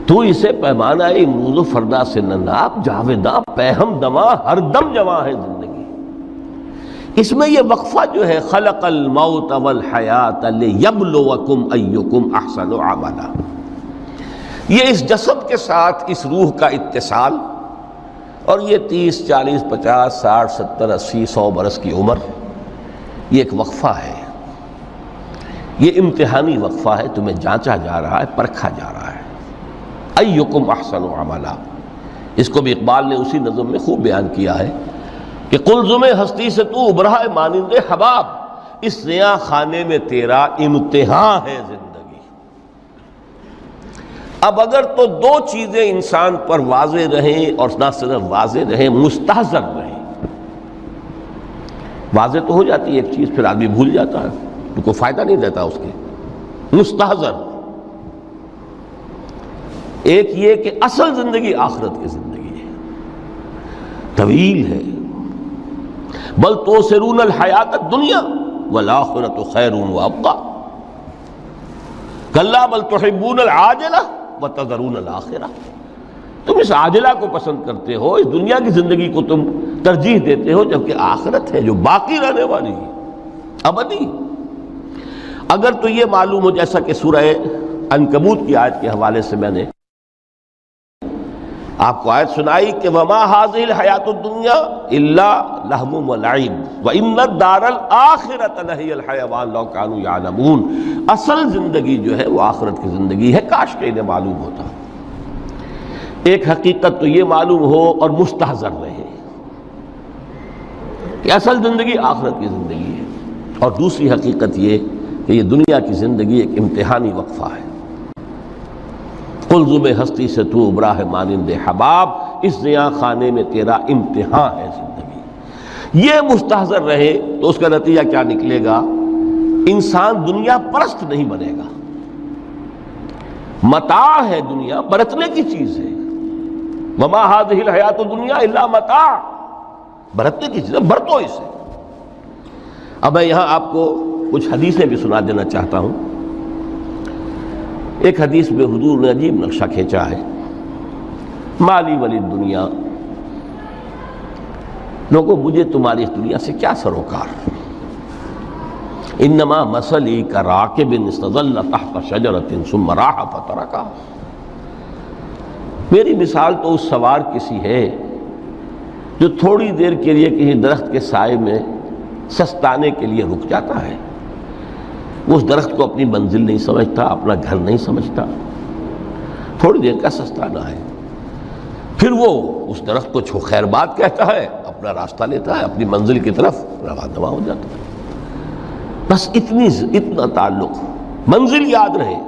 تو اسے پیمانہ امروز و فردا سے نہ ناپ، جاویداں پیہم دماں ہر دم جواں ہے زندگی۔ اس میں یہ وقفہ جو ہے خلق الموت والحیات لیبلوکم ایکم احسن عملا، یہ اس جسد کے ساتھ اس روح کا اتصال، اور یہ 30 40 50 60 70 80 100 برس کی عمر، یہ ایک وقفہ ہے، یہ امتحانی وقفہ ہے، تمہیں جانچا جا رہا ہے، پرکھا جا رہا ہے۔ ایکم احسن عملا، اس کو بھی اقبال نے اسی نظم میں خوب بیان کیا ہے کہ قلزم ہستی سے تو ابھرا ہے مانند حباب، اس زیاں خانے میں تیرا امتحان ہے زندگی۔ اب اگر تو دو چیزیں انسان پر واضح رہیں، اور نہ صرف واضح رہیں، مستحضر رہیں۔ واضح تو ہو جاتی ہے ایک چیز، پھر آدمی بھول جاتا ہے تو کوئی فائدہ نہیں دیتا اس کے۔ مستحضر ایک یہ کہ اصل زندگی آخرت کی زندگی ہے، طویل ہے۔ بل توسرون الحیات الدنیا والآخرۃ خیر وابقیٰ، کلا بل تحبون العاجلہ وتذرون الآخرہ، تم اس عاجلہ کو پسند کرتے ہو، اس دنیا کی زندگی کو تم ترجیح دیتے ہو، جبکہ آخرت ہے جو باقی رہنے والی ہے، ابدی۔ اگر تو یہ معلوم ہو، جیسا کہ سورہ عنکبوت کی آیت کے حوالے سے میں نے آپ کو آیت سنائی کہ وَمَا هَذِهِ الْحَيَاةُ الدُّنْيَا إِلَّا لَهْوٌ وَلَعِبٌ وَإِنَّ الدَّارَ الْآخِرَةَ لَهِيَ الْحَيَوَانُ لَوْ كَانُوا يَعْلَمُونَ، اصل زندگی جو ہے وہ آخرت کی زندگی ہے، کاش کہ انہیں معلوم ہوتا۔ ایک حقیقت تو یہ معلوم ہو اور مستحضر رہے کہ اصل زندگی آخرت کی زندگی ہے، اور دوسری حقیقت یہ کہ یہ دنیا کی زندگی ایک امتحانی وقفہ ہے۔ قلزم ہستی سے تو ابھرا ہے مانند حباب، اس زیاں خانے میں تیرا امتحان ہے زندگی۔ یہ مستحضر رہے تو اس کا نتیجہ کیا نکلے گا؟ انسان دنیا پرست نہیں بنے گا۔ متاع ہے دنیا، برتنے کی چیز ہے۔ وما هذه الحیات الدنیا الا متاع، برتنے کی چیز ہے، برتو اسے۔ اب میں یہاں آپ کو کچھ حدیثیں بھی سنا دینا چاہتا ہوں۔ ایک حدیث میں حضور نے عجیب نقشہ کھینچا ہے، مالی ولی دنیا، لوگوں مجھے تمہاری اس دنیا سے کیا سروکار، انما مثلی کراکب استظل تحت شجرۃ ثم راح فترکھا، میری مثال تو اس سوار کسی ہے جو تھوڑی دیر کے لیے کسی درخت کے سائے میں سستانے کے لیے رک جاتا ہے، وہ اس درخت کو اپنی منزل نہیں سمجھتا، اپنا گھر نہیں سمجھتا، تھوڑی دیر کا سستانا ہے، پھر وہ اس درخت کو خیر بات کہتا ہے، اپنا راستہ لیتا ہے، اپنی منزل کی طرف روانہ ہو جاتا ہے۔ بس اتنا تعلق، منزل یاد رہے۔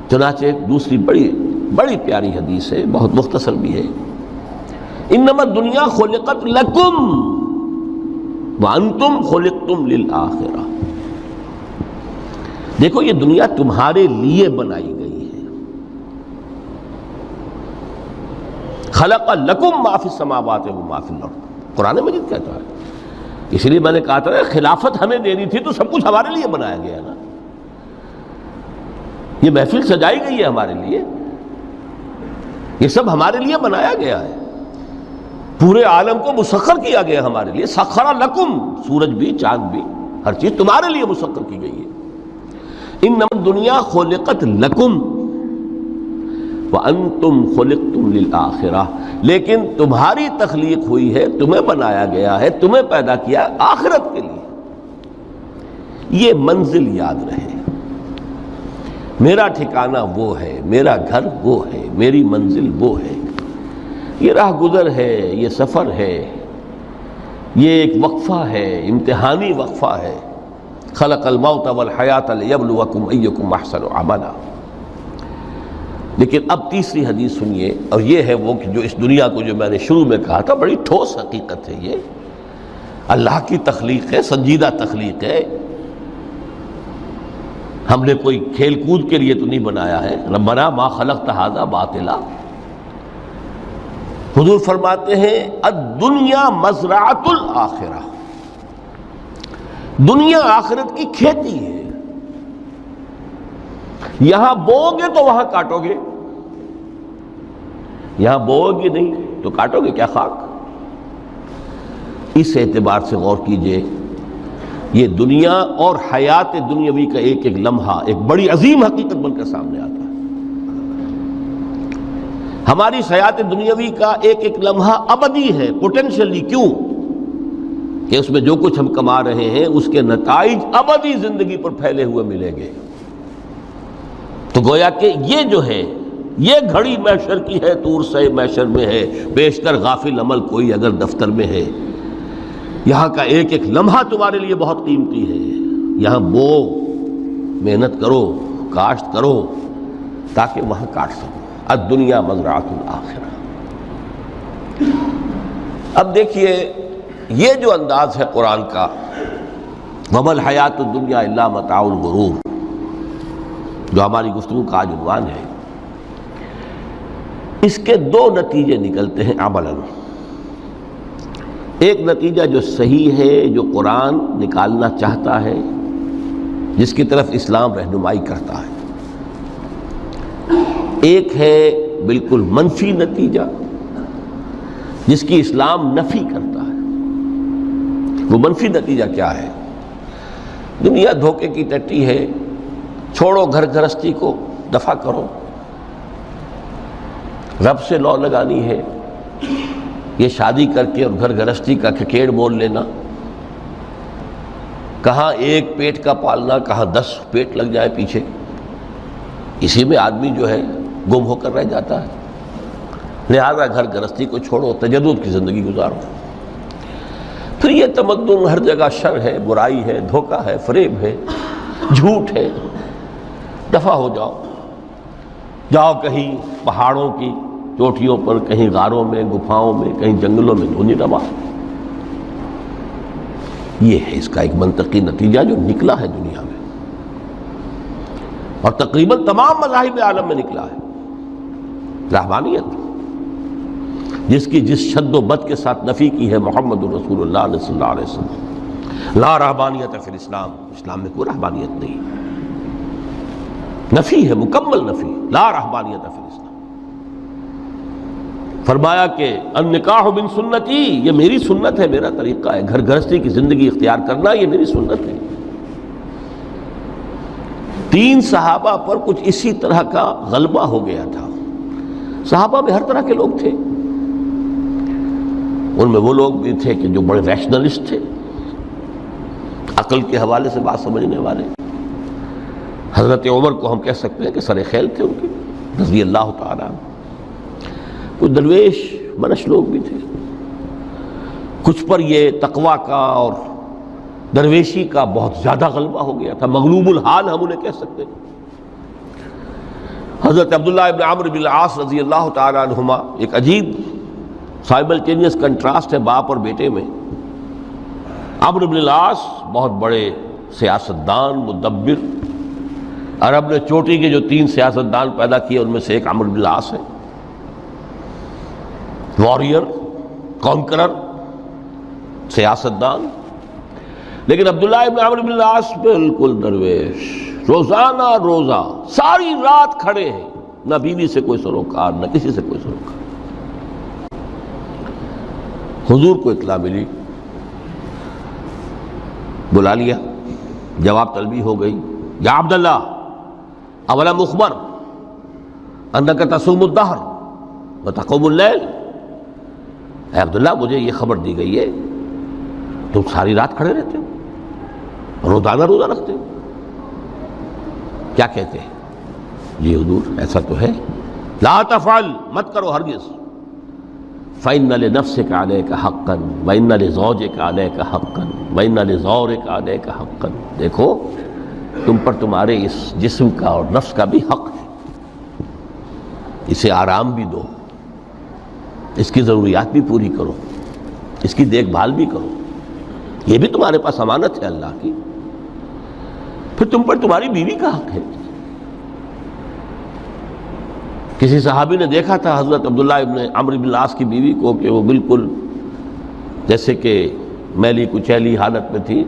چنانچہ دوسری بڑی پیاری حدیث ہے، بہت مختصر بھی ہے، انما الدنیا خلقت لکم وانتم خلقتم للآخرہ، دیکھو یہ دنیا تمہارے لیے بنائی گئی ہے۔ خلق لکم ما فی السماوات و ما فی الارض، قرآن مجید کہتا ہے۔ اس لیے میں نے کہا تھا خلافت ہمیں دینی تھی تو سب کچھ ہمارے لیے بنایا گیا نا، یہ محفل سجائی گئی ہے ہمارے لیے، یہ سب ہمارے لیے بنایا گیا ہے، پورے عالم کو مسخر کیا گیا ہمارے لیے۔ سخر لکم، سورج بھی چاند بھی ہر چیز تمہارے لیے مسخر کی گئی ہے۔ انما الدنیا خلقت لکم وانتم خلقتم للآخرہ، لیکن تمہاری تخلیق ہوئی ہے، تمہیں بنایا گیا ہے، تمہیں پیدا کیا آخرت کے لیے۔ یہ منزل یاد رہے، میرا ٹھکانہ وہ ہے، میرا گھر وہ ہے، میری منزل وہ ہے، یہ راہ گزر ہے، یہ سفر ہے، یہ ایک وقفہ ہے، امتحانی وقفہ ہے۔ خلق الموت والحیات لیبلوکم ایکم احسن عملا۔ لیکن اب تیسری حدیث سنیے، اور یہ ہے وہ کہ جو اس دنیا کو، جو میں نے شروع میں کہا تھا، بڑی ٹھوس حقیقت ہے، یہ اللہ کی تخلیق ہے، سنجیدہ تخلیق ہے، ہم نے کوئی کھیل کود کے لیے تو نہیں بنایا ہے۔ ربنا ما خلقت ھذا باطلا، حضور فرماتے ہیں الدنیا مزرعۃ الآخرہ، دنیا آخرت کی کھیتی ہے۔ یہاں بو گے تو وہاں کاٹو گے، یہاں بو گے نہیں تو کاٹو گے کیا خاک؟ اس اعتبار سے غور کیجئے، یہ دنیا اور حیات دنیاوی کا ایک ایک لمحہ ایک بڑی عظیم حقیقت بن کر سامنے آتا ہے۔ ہماری حیات دنیاوی کا ایک ایک لمحہ ابدی ہے پوٹینشلی، کیوں کہ اس میں جو کچھ ہم کما رہے ہیں اس کے نتائج ابدی زندگی پر پھیلے ہوئے ملیں گے۔ تو گویا کہ یہ جو ہے یہ گھڑی محشر کی ہے، طور سے محشر میں ہے، بیشتر غافل عمل کوئی اگر دفتر میں ہے، یہاں کا ایک ایک لمحہ تمہارے لیے بہت قیمتی ہے۔ یہاں بو، محنت کرو، کاشت کرو تاکہ وہاں کاٹ سکو۔ الدنیا مزرعۃ الآخرہ۔ اب دیکھیے یہ جو انداز ہے قرآن کا، وَمَا الْحَيَاةُ الدُّنْيَا إِلَّا مَتَاعُ الْغُرُورِ، جو ہماری گفتگو کا آج عنوان ہے، اس کے دو نتیجے نکلتے ہیں عملاً۔ ایک نتیجہ جو صحیح ہے، جو قرآن نکالنا چاہتا ہے، جس کی طرف اسلام رہنمائی کرتا ہے۔ ایک ہے بالکل منفی نتیجہ جس کی اسلام نفی کرتا ہے۔ وہ منفی نتیجہ کیا ہے؟ دنیا دھوکے کی ٹٹی ہے، چھوڑو گھر گھرستی کو، دفع کرو، رب سے لو لگانی ہے۔ یہ شادی کر کے اور گھر گھرستی کا کھکیڑ مول لینا، کہاں ایک پیٹ کا پالنا، کہاں 10 پیٹ لگ جائے پیچھے، اسی میں آدمی جو ہے گم ہو کر رہ جاتا ہے۔ لہذا گھر گھرستی کو چھوڑو، تجدد کی زندگی گزارو۔ پھر یہ تمدن ہر جگہ شر ہے، برائی ہے، دھوکہ ہے، فریب ہے، جھوٹ ہے، دفع ہو جاؤ، جاؤ کہیں پہاڑوں کی چوٹیوں پر، کہیں غاروں میں، گپھاؤں میں، کہیں جنگلوں میں دھونی روا۔ یہ ہے اس کا ایک منطقی نتیجہ جو نکلا ہے دنیا میں، اور تقریباً تمام مذاہب عالم میں نکلا ہے۔ رحمانیت جس کی جس شد و بد کے ساتھ نفی کی ہے محمد رسول اللہ صلی اللہ علیہ وسلم، لا رحمانیت فی الاسلام، اسلام میں کوئی رحمانیت نہیں، نفی ہے، مکمل نفی، لا رحمانیت فی الاسلام۔ فرمایا کہ النکاح من سنتی، یہ میری سنت ہے، میرا طریقہ ہے، گھر گھرستی کی زندگی اختیار کرنا یہ میری سنت ہے۔ 3 صحابہ پر کچھ اسی طرح کا غلبہ ہو گیا تھا۔ صحابہ میں ہر طرح کے لوگ تھے، ان میں وہ لوگ بھی تھے کہ جو بڑے ریشنلسٹ تھے، عقل کے حوالے سے بات سمجھنے والے۔ حضرت عمر کو ہم کہہ سکتے ہیں کہ سر خیل تھے ان کے، رضی اللہ تعالیٰ عنہ۔ کچھ درویش منش لوگ بھی تھے، کچھ پر یہ تقویٰ کا اور درویشی کا بہت زیادہ غلبہ ہو گیا تھا، مغلوب الحال ہم انہیں کہہ سکتے ہیں۔ حضرت عبداللہ ابن عمرو بن العاص رضی اللہ تعالیٰ عنہما، ایک عجیب سائملٹینیس کنٹراسٹ ہے باپ اور بیٹے میں۔ عمرو بن العاص بہت بڑے سیاستدان، مدبر، عرب نے چوٹی کے جو 3 سیاستدان پیدا کیے ان میں سے ایک عمرو بن العاص ہے، واریر، کانکرر، سیاستدان۔ لیکن عبداللہ ابن عمرو بن العاص بالکل درویش، روزانہ روزہ ساری رات کھڑے ہیں، نہ بیوی سے کوئی سروکار، نہ کسی سے کوئی سروکار۔ حضور کو اطلاع ملی، بلا لیا، جواب طلبی ہو گئی، یا عبداللہ اولم اخبر انک تصوم الدہر وتقوم اللیل، اے عبداللہ مجھے یہ خبر دی گئی ہے تم ساری رات کھڑے رہتے ہو، روزانہ روزہ رکھتے ہو، کیا کہتے ہیں؟ جی حضور ایسا تو ہے۔ لا تفعل، مت کرو ہرگز۔ فإن لنفسك عليك حقا وإن لزوجك عليك حقا وإن لزورك عليك حقا، دیکھو تم پر تمہارے اس جسم کا اور نفس کا بھی حق ہے، اسے آرام بھی دو، اس کی ضروریات بھی پوری کرو، اس کی دیکھ بھال بھی کرو، یہ بھی تمہارے پاس امانت ہے اللہ کی۔ پھر تم پر تمہاری بیوی کا حق ہے۔ کسی صحابی نے دیکھا تھا حضرت عبداللہ ابن عمرو بن العاص کی بیوی کو کہ وہ بالکل جیسے کہ میلی کچیلی حالت میں تھی،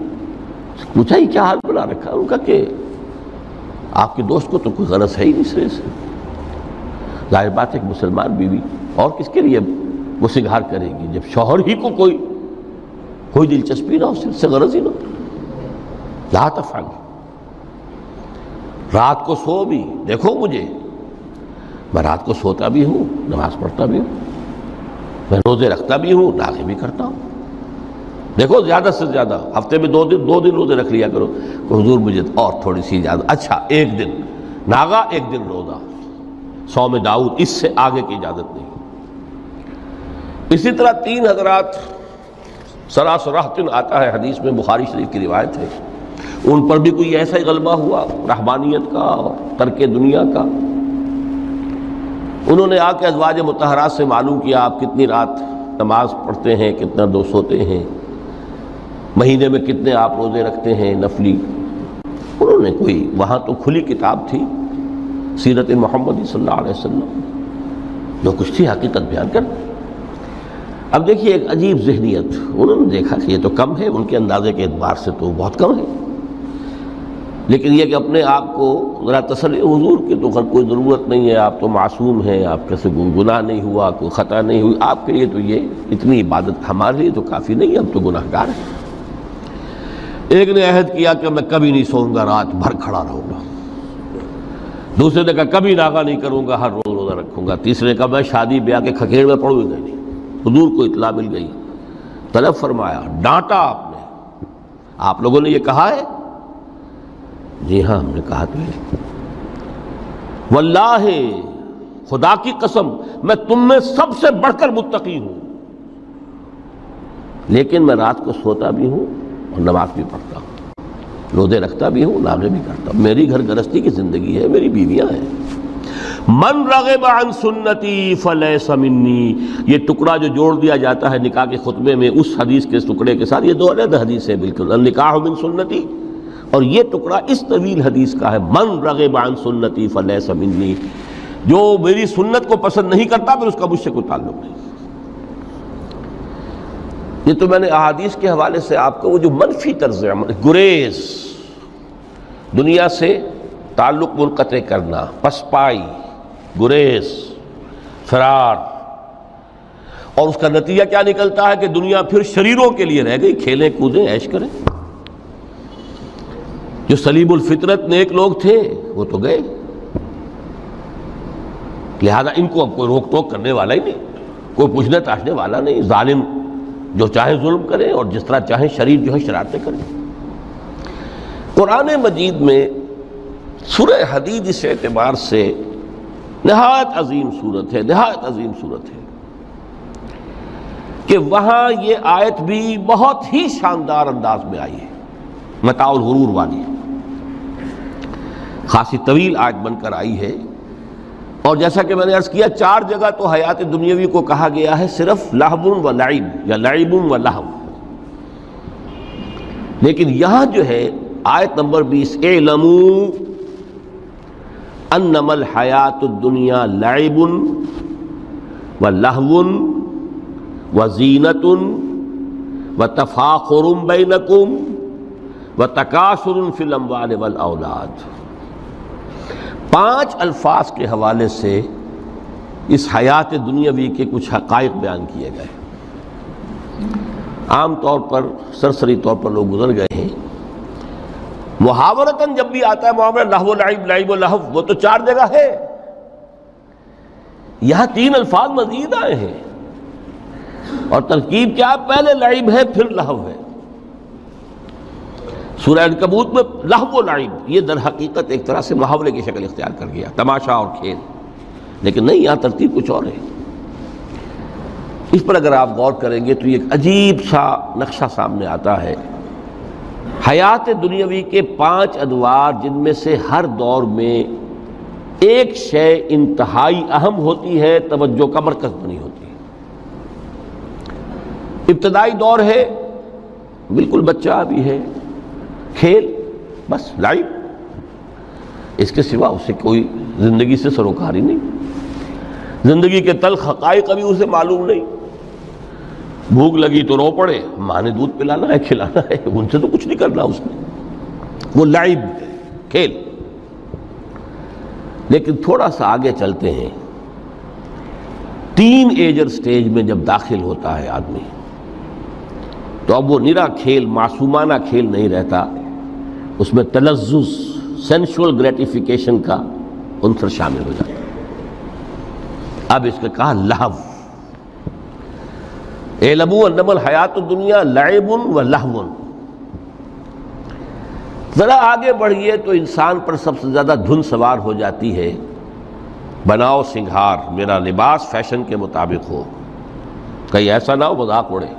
پوچھا ہی کیا حال بنا رکھا؟ ان کا کہ آپ کے دوست کو تو کوئی غرض ہے ہی نہیں سرے سے. ظاہر بات ہے کہ مسلمان بیوی اور کس کے لیے وہ سنگھار کرے گی جب شوہر ہی کو کوئی دلچسپی نہ ہو، صرف سے غرض ہی نہ ہو. لا تفعل. رات کو سو بھی، دیکھو مجھے، میں رات کو سوتا بھی ہوں، نماز پڑھتا بھی ہوں، میں روزے رکھتا بھی ہوں، ناغے بھی کرتا ہوں. دیکھو زیادہ سے زیادہ ہفتے میں دو دن روزے رکھ لیا کرو کہ حضور مجھے اور تھوڑی سی اجازت. اچھا ایک دن ناغا، ایک دن روزہ، صوم داؤد، اس سے آگے کی اجازت نہیں. اسی طرح 3 حضرات سراسراہتن آتا ہے حدیث میں، بخاری شریف کی روایت ہے، ان پر بھی کوئی ایسا ہی غلبہ ہوا رہبانیت کا اور ترک دنیا کا. انہوں نے آ کے ازواج مطہرات سے معلوم کیا آپ کتنی رات نماز پڑھتے ہیں، کتنا دو سوتے ہیں، مہینے میں کتنے آپ روزے رکھتے ہیں نفلی. انہوں نے کوئی، وہاں تو کھلی کتاب تھی سیرت محمد صلی اللہ علیہ وسلم، جو کچھ تھی حقیقت بیان کر. اب دیکھیے ایک عجیب ذہنیت، انہوں نے دیکھا کہ یہ تو کم ہے، ان کے اندازے کے اعتبار سے تو بہت کم ہے، لیکن یہ کہ اپنے آپ کو ذرا تسلی، حضور کی تو کوئی ضرورت نہیں ہے، آپ تو معصوم ہیں، آپ کے سے کوئی گناہ نہیں ہوا، کوئی خطا نہیں ہوئی، آپ کے لیے تو یہ اتنی عبادت ہمارے لیے تو کافی نہیں ہے، ہم تو گناہ گار ہیں. ایک نے عہد کیا کہ میں کبھی نہیں سوؤں گا، رات بھر کھڑا رہوں گا. دوسرے نے کہا کبھی ناغا نہیں کروں گا، ہر روز روزہ رکھوں گا. تیسرے نے کہا میں شادی بیاہ کے کھکیڑ میں پڑوں گا نہیں. حضور کو اطلاع مل گئی، طلب فرمایا، ڈانٹا آپ نے، آپ لوگوں نے یہ کہا ہے؟ جی ہاں ہم نے کہا تو ہے. واللہ، خدا کی قسم، میں تم میں سب سے بڑھ کر متقی ہوں، لیکن میں رات کو سوتا بھی ہوں اور نماز بھی پڑھتا ہوں، روزے رکھتا بھی ہوں، نافلے بھی کرتا ہوں. میری گھر گرستی کی زندگی ہے، میری بیویاں ہیں. من رغب عن سنتی فلیس منی، یہ ٹکڑا جو جوڑ دیا جاتا ہے نکاح کے خطبے میں اس حدیث کے ٹکڑے کے ساتھ، یہ 2 علیحدہ حدیث ہے بالکل، النکاح من سنتی، اور یہ ٹکڑا اس طویل حدیث کا ہے، من رغب عن سنتی فلیس منی، جو میری سنت کو پسند نہیں کرتا پھر اس کا مجھ سے کوئی تعلق نہیں. یہ تو میں نے احادیث کے حوالے سے آپ کو وہ جو منفی طرز عمل، گریز، دنیا سے تعلق منقطع کرنا، پسپائی، گریز، فرار، اور اس کا نتیجہ کیا نکلتا ہے کہ دنیا پھر شریروں کے لیے رہ گئی، کھیلیں کودیں عیش کریں. جو سلیم الفطرت نیک لوگ تھے وہ تو گئے، لہذا ان کو اب کوئی روک ٹوک کرنے والا ہی نہیں، کوئی پوچھنے تاشنے والا نہیں. ظالم جو چاہے ظلم کرے اور جس طرح چاہے شریر جو ہے شرارتیں کرے. قرآن مجید میں سورہ حدید اس اعتبار سے نہایت عظیم صورت ہے، نہایت عظیم صورت ہے کہ وہاں یہ آیت بھی بہت ہی شاندار انداز میں آئی ہے، متاع الغرور والی، خاصی طویل آیت بن کر آئی ہے. اور جیسا کہ میں نے عرض کیا 4 جگہ تو حیات دنیاوی کو کہا گیا ہے صرف لہو و لعب یا لعب و لہو، لیکن یہاں جو ہے آیت نمبر 20، اعلموا انما الحیات الدنیا لعب و لہو و زینت و تفاخر بینکم و تکاثر فی الاموال والاولاد. 5 الفاظ کے حوالے سے اس حیات دنیاوی کے کچھ حقائق بیان کیے گئے. عام طور پر سرسری طور پر لوگ گزر گئے ہیں. محاورتاً جب بھی آتا ہے معاملہ لہو لعب، لعب و لہو، وہ تو 4 جگہ ہے، یہاں 3 الفاظ مزید آئے ہیں، اور ترکیب کیا؟ پہلے لعب ہے پھر لہو ہے. سورہ عنکبوت میں لہو و لعب یہ در حقیقت ایک طرح سے محاورے کی شکل اختیار کر گیا، تماشا اور کھیل، لیکن نہیں، یہاں ترتیب کچھ اور ہے. اس پر اگر آپ غور کریں گے تو یہ ایک عجیب سا نقشہ سامنے آتا ہے. حیات دنیاوی کے 5 ادوار، جن میں سے ہر دور میں ایک شے انتہائی اہم ہوتی ہے، توجہ کا مرکز بنی ہوتی ہے. ابتدائی دور ہے، بالکل بچہ بھی ہے، کھیل، بس لعب، اس کے سوا اسے کوئی زندگی سے سروکار ہی نہیں، زندگی کے تلخ حقائق ابھی اسے معلوم نہیں. بھوک لگی تو رو پڑے، ماں نے دودھ پلانا ہے، کھلانا ہے، ان سے تو کچھ نہیں کرنا اس نے، وہ لعب، کھیل. لیکن تھوڑا سا آگے چلتے ہیں، ٹین ایجر سٹیج میں جب داخل ہوتا ہے آدمی تو اب وہ نرا کھیل، معصومانہ کھیل نہیں رہتا، اس میں تلذذ، سینشول گریٹیفیکیشن کا عنصر شامل ہو جاتا ہے۔ اب اس کا کہا لہو، اعلموا انما الحیات الدنیا لعب و لہو۔ ذرا آگے بڑھیے تو انسان پر سب سے زیادہ دھن سوار ہو جاتی ہے، بناؤ سنگھار، میرا لباس فیشن کے مطابق ہو، کہیں ایسا نہ ہو مذاق اڑے۔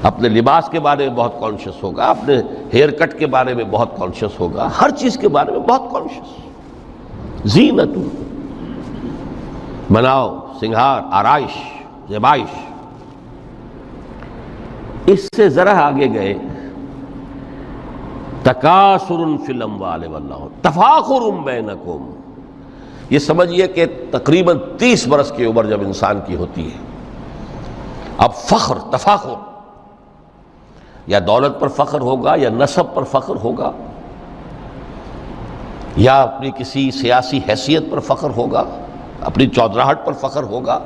اپنے لباس کے بارے میں بہت کانشیس ہوگا، اپنے ہیئر کٹ کے بارے میں بہت کانشیس ہوگا، ہر چیز کے بارے میں بہت کانشیس۔ زینت، بناؤ سنگھار، آرائش، زیبائش۔ اس سے ذرا آگے گئے، تکاثر فی الاموال والانفس تفاخر بینکم۔ یہ سمجھیے کہ تقریباً 30 برس کی عمر جب انسان کی ہوتی ہے، اب فخر، تفاخر، یا دولت پر فخر ہوگا، یا نسب پر فخر ہوگا، یا اپنی کسی سیاسی حیثیت پر فخر ہوگا، اپنی چودراہٹ پر فخر ہوگا۔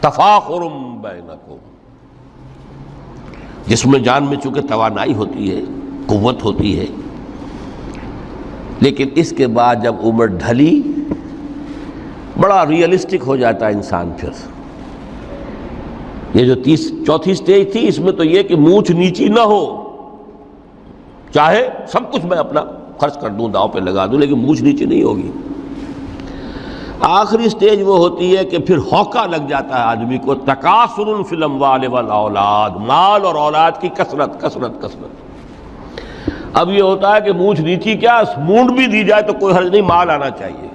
تفاخر بینکم، جسم جان میں چونکہ توانائی ہوتی ہے، قوت ہوتی ہے، لیکن اس کے بعد جب عمر ڈھلی بڑا ریئلسٹک ہو جاتا ہے انسان۔ پھر یہ جو چوتھی سٹیج تھی، اس میں تو یہ کہ مونچھ نیچی نہ ہو، چاہے سب کچھ میں اپنا خرچ کر دوں، داؤ پہ لگا دوں، لیکن مونچھ نیچی نہیں ہوگی۔ آخری سٹیج وہ ہوتی ہے کہ پھر ہوکا لگ جاتا ہے آدمی کو، تکاثر فی الاموال والاولاد، مال اور اولاد کی کثرت کثرت کثرت۔ اب یہ ہوتا ہے کہ مونچھ نیچی کیا، مونڈ بھی دی جائے تو کوئی حرج نہیں، مال آنا چاہیے،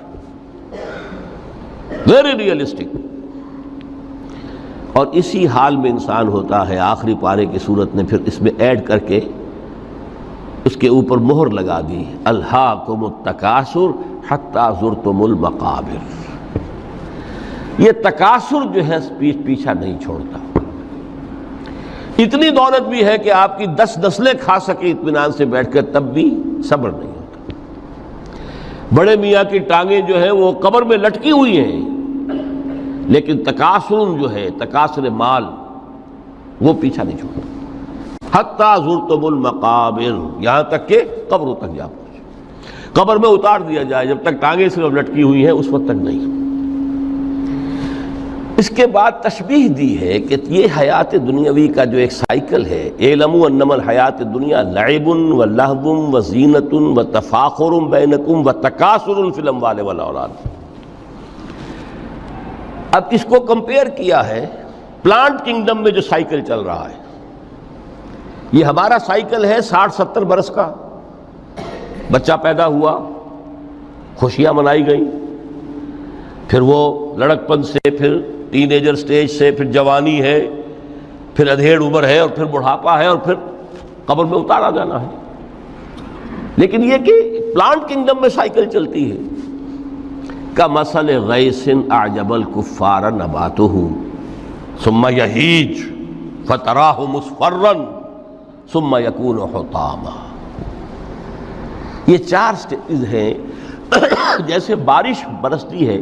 ویری ریئلسٹک۔ اور اسی حال میں انسان ہوتا ہے، آخری پارے کی صورت نے پھر اس میں ایڈ کر کے اس کے اوپر مہر لگا دی، الہاکم التکاثر حتی زرتم المقابر۔ یہ تکاثر جو ہے پیچھا نہیں چھوڑتا۔ اتنی دولت بھی ہے کہ آپ کی 10 نسلیں کھا سکے اطمینان سے بیٹھ کر، تب بھی صبر نہیں ہوتا۔ بڑے میاں کی ٹانگیں جو ہیں وہ قبر میں لٹکی ہوئی ہیں، لیکن تکاثر جو ہے، تکاثر مال، وہ پیچھا نہیں چھوڑتا۔ حتی زرتم المقابر، یہاں تک کہ قبروں تک جا پہنچے، قبر میں اتار دیا جائے، جب تک ٹانگیں صرف لٹکی ہوئی ہیں اس وقت تک نہیں۔ اس کے بعد تشبیہ دی ہے کہ یہ حیات دنیاوی کا جو ایک سائیکل ہے، اعلموا انما الحیات الدنیا لعب و لہو و زینت و تفاخر بینکم و تکاثر فی الاموال والاولاد۔ اب اس کو کمپیئر کیا ہے پلانٹ کنگڈم میں جو سائیکل چل رہا ہے۔ یہ ہمارا سائیکل ہے 60-70 برس کا، بچہ پیدا ہوا، خوشیاں منائی گئیں، پھر وہ لڑکپن سے، پھر ٹین ایجر سٹیج سے، پھر جوانی ہے، پھر ادھیڑ عمر ہے، اور پھر بڑھاپا ہے، اور پھر قبر میں اتارا جانا ہے۔ لیکن یہ کہ پلانٹ کنگڈم میں سائیکل چلتی ہے، کمثل غیث اعجب الکفار نباتہ ثم یہیج فتراہ مصفرا ثم یکون حطاما۔ یہ 4 سٹیج ہیں۔ جیسے بارش برستی ہے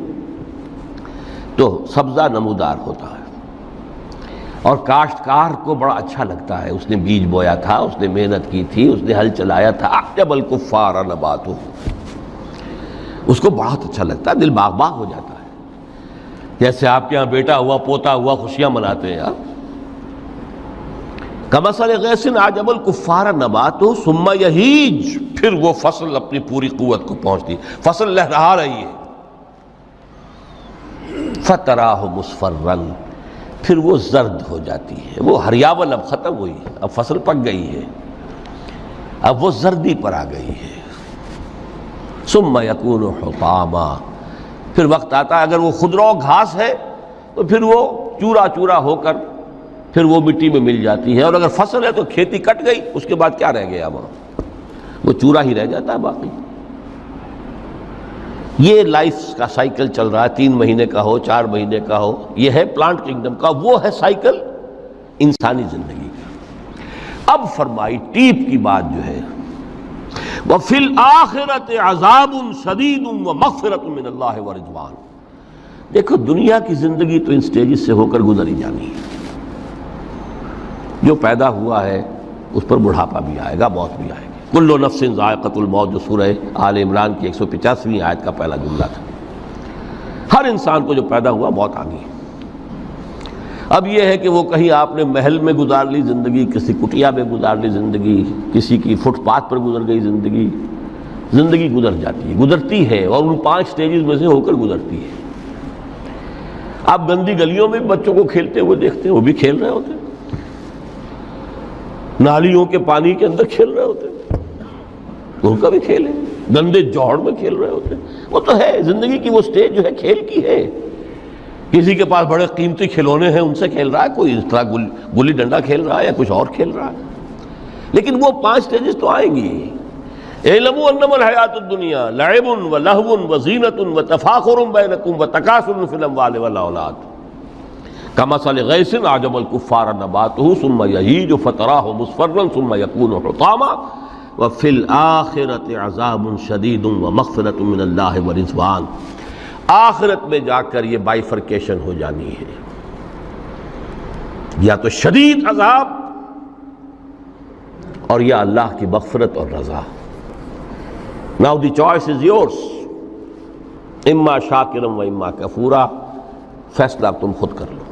تو سبزہ نمودار ہوتا ہے، اور کاشتکار کو بڑا اچھا لگتا ہے، اس نے بیج بویا تھا، اس نے محنت کی تھی، اس نے ہل چلایا تھا، اعجب الکفار نباتہ، اس کو بہت اچھا لگتا ہے، دل باغ باغ ہو جاتا ہے۔ جیسے آپ کے ہاں بیٹا ہوا، پوتا ہوا، خوشیاں مناتے ہیں آپ۔ کمثل غیث اعجب الکفار نباتہ ثم یہیج، پھر وہ فصل اپنی پوری قوت کو پہنچتی، فصل لہرا رہی ہے، فتراہ مصفرا، پھر وہ زرد ہو جاتی ہے، وہ ہریاول اب ختم ہوئی، اب فصل پک گئی ہے، اب وہ زردی پر آ گئی ہے۔ ثم یکون حطاما، پھر وقت آتا ہے، اگر وہ خضرو گھاس ہے تو پھر وہ چورا چورا ہو کر پھر وہ مٹی میں مل جاتی ہے، اور اگر فصل ہے تو کھیتی کٹ گئی، اس کے بعد کیا رہ گیا وہاں، وہ چورا ہی رہ جاتا ہے باقی۔ یہ لائف کا سائیکل چل رہا ہے، 3 مہینے کا ہو، 4 مہینے کا ہو، یہ ہے پلانٹ کنگڈم کا، وہ ہے سائیکل انسانی زندگی کا۔ اب فرمائی ٹیپ کی بات جو ہے، وفی الآخرۃ عذاب شدید ومغفرۃ من اللہ ورضوان۔ دیکھو دنیا کی زندگی تو ان سٹیجز سے ہو کر گزر ہی جانی ہے۔ جو پیدا ہوا ہے اس پر بڑھاپا بھی آئے گا، موت بھی آئے گی۔ کل نفس ذائقۃ الموت، جو سورہ آل عمران کی 185ویں آیت کا پہلا جملہ تھا۔ ہر انسان کو جو پیدا ہوا موت آنی ہے۔ اب یہ ہے کہ وہ کہیں آپ نے محل میں گزار لی زندگی، کسی کٹیا میں گزار لی زندگی، کسی کی فٹ پاتھ پر گزر گئی زندگی۔ زندگی گزر جاتی ہے، گزرتی ہے، اور ان 5 سٹیجز میں سے ہو کر گزرتی ہے۔ آپ گندی گلیوں میں بچوں کو کھیلتے ہوئے دیکھتے ہیں، وہ بھی کھیل رہے ہوتے ہیں، نالیوں کے پانی کے اندر کھیل رہے ہوتے ہیں، ان کا بھی کھیل ہے، گندے جوہڑ میں کھیل رہے ہوتے ہیں۔ وہ تو ہے زندگی کی وہ سٹیج جو ہے کھیل کی ہے۔ کسی کے پاس بڑے قیمتی کھلونے ہیں، ان سے کھیل رہا ہے، کوئی اس طرح گلی ڈنڈا کھیل رہا ہے یا کچھ اور کھیل رہا ہے، لیکن وہ 5 سٹیجز تو آئیں گی۔ اعلموا انما الحیات الدنیا لعب ولہو وزینۃ وتفاخر بینکم وتکاثر فی الاموال والاولاد کمثل غیث اعجب الکفار نباتہ ثم یہیج فتراہ مصفرا ثم یکون حطاما وفی الآخرۃ عذاب شدید ومغفرۃ من اللہ ورضوان۔ آخرت میں جا کر یہ بائیفرکیشن ہو جانی ہے، یا تو شدید عذاب اور یا اللہ کی مغفرت اور رضا۔ Now the choice is yours، اما شاکرا و اما کفورا، فیصلہ تم خود کر لو۔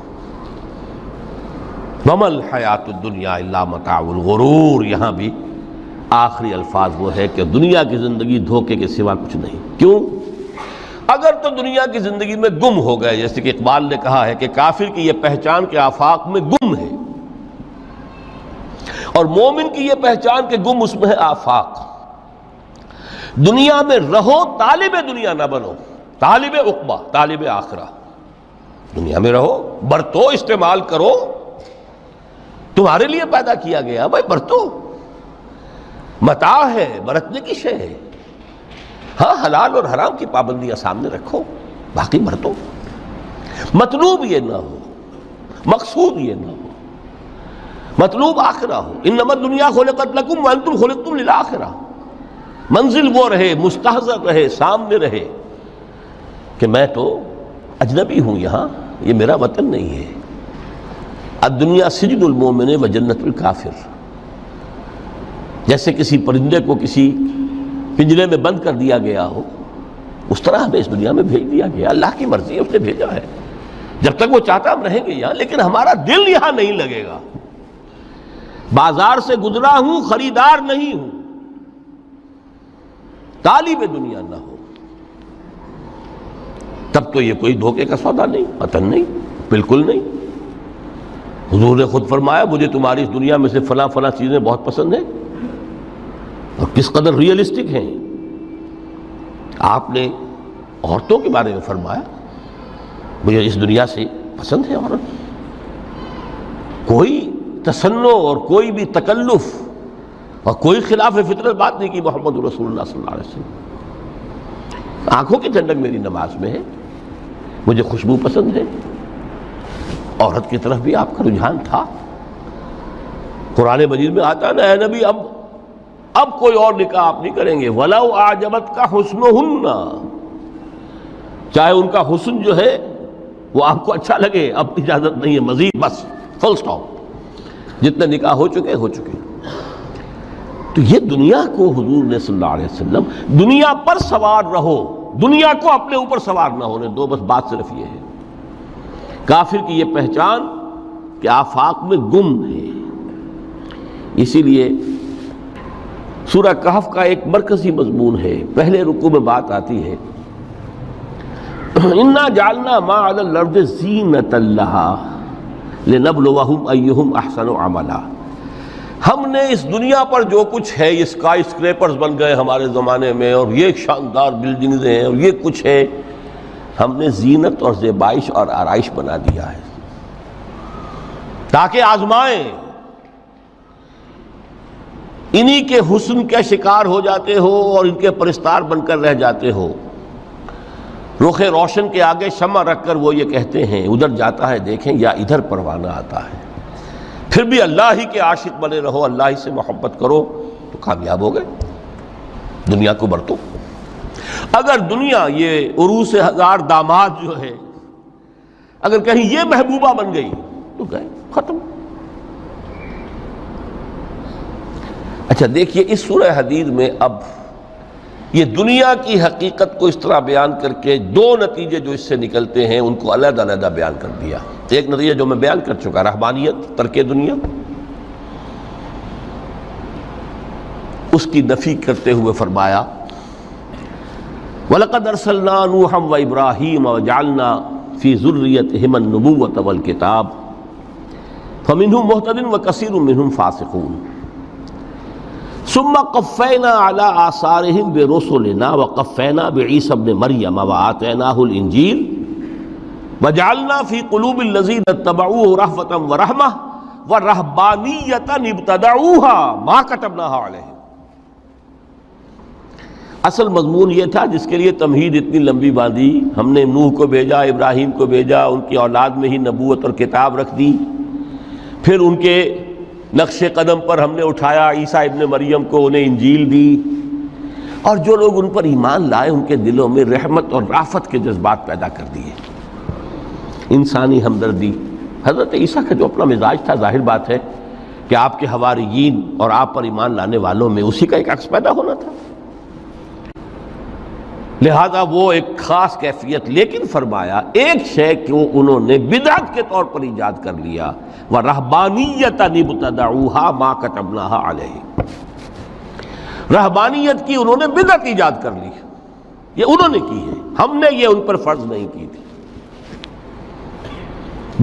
وما الحیات الدنیا الا متاع الغرور، یہاں بھی آخری الفاظ وہ ہے کہ دنیا کی زندگی دھوکے کے سوا کچھ نہیں۔ کیوں؟ اگر تو دنیا کی زندگی میں گم ہو گئے، جیسے کہ اقبال نے کہا ہے کہ کافر کی یہ پہچان کے آفاق میں گم ہے، اور مومن کی یہ پہچان کہ گم اس میں ہے آفاق۔ دنیا میں رہو، طالب دنیا نہ بنو، طالب عقبہ، طالب آخرہ۔ دنیا میں رہو، برتو، استعمال کرو، تمہارے لیے پیدا کیا گیا، بھائی برتو، متاع ہے، برتنے کی شے ہے۔ ہاں حلال اور حرام کی پابندیاں سامنے رکھو، باقی برتو۔ مطلوب یہ نہ ہو، مقصود یہ نہ ہو، مطلوب آخرہ ہو۔ انما الدنیا خلقت لکم وانتم خلقتم للآخرہ۔ منزل وہ رہے، مستحضر رہے، سامنے رہے کہ میں تو اجنبی ہوں، یہاں یہ میرا وطن نہیں ہے۔ الدنیا سجن المومن و جنت الکافر۔ جیسے کسی پرندے کو کسی پنجرے میں بند کر دیا گیا ہو، اس طرح ہمیں اس دنیا میں بھیج دیا گیا، اللہ کی مرضی ہے، اس نے بھیجا ہے۔ جب تک وہ چاہتا ہم رہیں گے یہاں، لیکن ہمارا دل یہاں نہیں لگے گا۔ بازار سے گزرا ہوں، خریدار نہیں ہوں، طالب دنیا نہ ہو، تب تو یہ کوئی دھوکے کا سودا نہیں، وطن نہیں، بالکل نہیں۔ حضور نے خود فرمایا مجھے تمہاری اس دنیا میں سے فلاں فلاں چیزیں بہت پسند ہیں، اور کس قدر ریئلسٹک ہیں۔ آپ نے عورتوں کے بارے میں فرمایا مجھے اس دنیا سے پسند ہے عورت۔ کوئی تصنع اور کوئی بھی تکلف اور کوئی خلاف فطرت بات نہیں کی محمد رسول اللہ صلی اللہ علیہ وسلم۔ آنکھوں کی ٹھنڈک میری نماز میں ہے، مجھے خوشبو پسند ہے، عورت کی طرف بھی آپ کا رجحان تھا۔ قرآن مجید میں آتا ہے نا، اے نبی اب کوئی اور نکاح آپ نہیں کریں گے، وَلَوْ أَعْجَبَتْكَ حُسْنُهُنَّ، چاہے ان کا حسن جو ہے وہ آپ کو اچھا لگے، اب اجازت نہیں ہے مزید، بس فل سٹاپ، جتنے نکاح ہو چکے ہو چکے۔ تو یہ دنیا کو حضور نے صلی اللہ علیہ وسلم دنیا پر سوار رہو، دنیا کو اپنے اوپر سوار نہ ہونے دو، بس بات صرف یہ ہے۔ کافر کی یہ پہچان کہ آفاق میں گم ہے۔ اسی لیے سورہ کہف کا ایک مرکزی مضمون ہے، پہلے رکوع میں بات آتی ہے اِنَّا جَعَلْنَا مَا عَلَى الْأَرْضِ زِینَةً لَهَا لِنَبْلُوَهُمْ أَيُّهُمْ أَحْسَنُ عَمَلًا۔ ہم نے اس دنیا پر جو کچھ ہے، یہ اسکائی اسکریپرز بن گئے ہمارے زمانے میں، اور یہ شاندار بلڈنگز ہیں، اور یہ کچھ ہے، ہم نے زینت اور زیبائش اور آرائش بنا دیا ہے تاکہ آزمائیں۔ انہی کے حسن کے شکار ہو جاتے ہو اور ان کے پرستار بن کر رہ جاتے ہو۔ رخ روشن کے آگے شمع رکھ کر وہ یہ کہتے ہیں ادھر جاتا ہے دیکھیں یا ادھر پروانہ آتا ہے، پھر بھی اللہ ہی کے عاشق بنے رہو، اللہ ہی سے محبت کرو تو کامیاب ہو گئے۔ دنیا کو برتو. اگر دنیا یہ عروس ہزار داماد جو ہے اگر کہیں یہ محبوبہ بن گئی تو گئے ختم. اچھا دیکھیے اس سورہ حدید میں اب یہ دنیا کی حقیقت کو اس طرح بیان کر کے دو نتیجے جو اس سے نکلتے ہیں ان کو علیحدہ علیحدہ بیان کر دیا. ایک نتیجہ جو میں بیان کر چکا رہبانیت ترک دنیا، اس کی نفی کرتے ہوئے فرمایا وَلَقَدْ أَرْسَلْنَا نُوحًا وَإِبْرَاهِيمَ وَجَعَلْنَا فِي ذُرِّيَّتِهِمَا النُّبُوَّةَ وَالْكِتَابَ فَمِنْهُمْ مُهْتَدٍ وَكَثِيرٌ مِّنْهُمْ فَاسِقُونَ ثُمَّ قَفَّيْنَا عَلَىٰ آثَارِهِمْ بِرُسُلِنَا وَقَفَّيْنَا بِعِيسَى ابْنِ مَرْيَمَ وَآتَيْنَاهُ الْإِنْجِيلَ وَجَعَلْنَا فِي قُلُوبِ الَّذِينَ اتَّبَعُوهُ رَأْفَةً وَرَحْمَةً وَرَهْبَانِيَّةً ابْتَدَعُوهَا مَا كَتَبْنَاهَا عَلَيْهِمْ. اصل مضمون یہ تھا جس کے لیے تمہید اتنی لمبی باندھی. ہم نے نوح کو بھیجا، ابراہیم کو بھیجا، ان کی اولاد میں ہی نبوت اور کتاب رکھ دی. پھر ان کے نقش قدم پر ہم نے اٹھایا عیسیٰ ابن مریم کو، انہیں انجیل دی، اور جو لوگ ان پر ایمان لائے ان کے دلوں میں رحمت اور رافت کے جذبات پیدا کر دیے، انسانی ہمدردی. حضرت عیسیٰ کا جو اپنا مزاج تھا ظاہر بات ہے کہ آپ کے حواریین اور آپ پر ایمان لانے والوں میں اسی کا ایک عکس پیدا ہونا تھا، لہذا وہ ایک خاص کیفیت. لیکن فرمایا ایک شے کو انہوں نے بدعت کے طور پر ایجاد کر لیا وَرَهْبَانِيَّةً ابْتَدَعُوهَا مَا كَتَبْنَاهَا عَلَيْهِمْ. رہبانیت کی انہوں نے بدعت ایجاد کر لی، یہ انہوں نے کی ہے، ہم نے یہ ان پر فرض نہیں کی تھی.